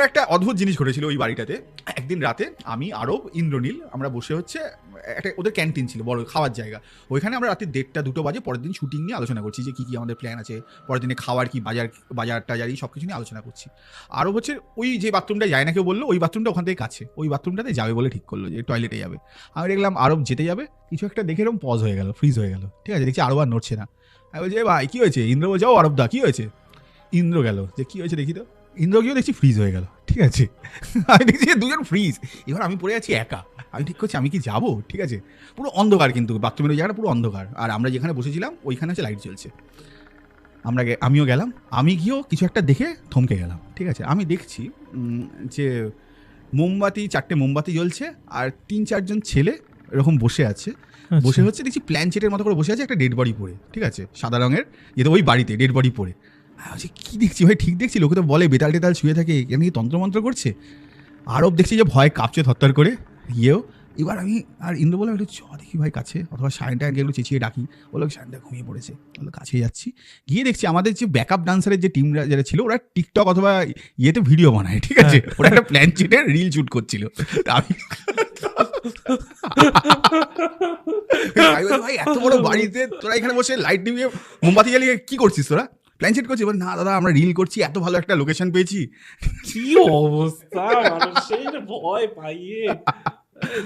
একটা অদ্ভুত জিনিস ঘটেছিল ওই বাড়িটাতে। একদিন রাতে আমি, আরব, ইন্দ্রনীল আমরা বসে হচ্ছে একটা ওদের ক্যান্টিন ছিল, বড় খাওয়ার জায়গা। ওইখানে আমরা রাতে 1:30-2 বাজে পরের দিন শুটিং নিয়ে আলোচনা করছি যে কী কী আমাদের প্ল্যান আছে, পরের দিনে খাওয়ার কি, বাজার টাজার এই সব কিছু নিয়ে আলোচনা করছি। আরব হচ্ছে ওই যে বাথরুমটা যায় না কেউ বললো, ওই বাথরুমটা ওখান থেকে কাছে, ওই বাথরুমটাতে যাবে বলে ঠিক করলো যে টয়লেটে যাবে। আমি দেখলাম আরব যেতে যাবে, কিছু একটা দেখে এরকম পজ হয়ে গেল, ফ্রিজ হয়ে গেল। ঠিক আছে, দেখছি আরব আর নড়ছে না। আমি বলছি ভাই কী হয়েছে? ইন্দ্র বলছে ও আরব দা কী হয়েছে? ইন্দ্র গেল যে কী হয়েছে দেখি তো, ইন্দ্র গিয়েও দেখছি ফ্রিজ হয়ে গেল। ঠিক আছে, আমি দেখছি দুজন ফ্রিজ। এবার আমি পড়ে আছি একা, আমি ঠিক করছি আমি কি যাবো? ঠিক আছে, পুরো অন্ধকার, কিন্তু বাথরুমের ওই জায়গাটা পুরো অন্ধকার, আর আমরা যেখানে বসেছিলাম ওইখানে হচ্ছে লাইট জ্বলছে। আমিও গেলাম, আমি গিয়েও কিছু একটা দেখে থমকে গেলাম। ঠিক আছে, আমি দেখছি যে মোমবাতি, 4টে মোমবাতি জ্বলছে, আর 3-4জন ছেলে এরকম বসে আছে। বসে হচ্ছে দেখছি প্ল্যানচেটের মতো করে বসে আছে, একটা ডেড বডি পড়ে। ঠিক আছে, সাদা রঙের, যেটা ওই বাড়িতে ডেড বডি পড়ে। আচ্ছা কী দেখছি ভাই, ঠিক দেখছি? লোকে তো বলে বেতাল টেতাল শুয়ে থাকে, এখানে কি তন্ত্রমন্ত্র করছে? আরব দেখছি যে ভয় কাঁপছে থরথর করে, গিয়েও। এবার আমি আর ইন্দ্র বললাম একটু চ দেখি ভাই কাছে, অথবা সায়নটাকে একটু চেঁচিয়ে ডাকি। বললো সায়নটা ঘুমিয়ে পড়েছে, বললো কাছে যাচ্ছি। গিয়ে দেখছি আমাদের যে ব্যাকআপ ডান্সারের যে টিমরা যারা ছিল, ওরা টিকটক অথবা ইয়েতে ভিডিও বানায়। ঠিক আছে, ওরা একটা প্ল্যান চিটের রিল শুট করছিল। তা আমি ভাই এত বড় বাড়িতে তোরা এখানে বসে লাইট নিভিয়ে মোমবাতি জ্বালিয়ে কি করছিস তোরা? প্ল্যান সেট করছি? না দাদা আমরা রিল করছি, এত ভালো একটা লোকেশন পেয়েছি। কি অবস্থা মানুষের, ভয় পাইয়ে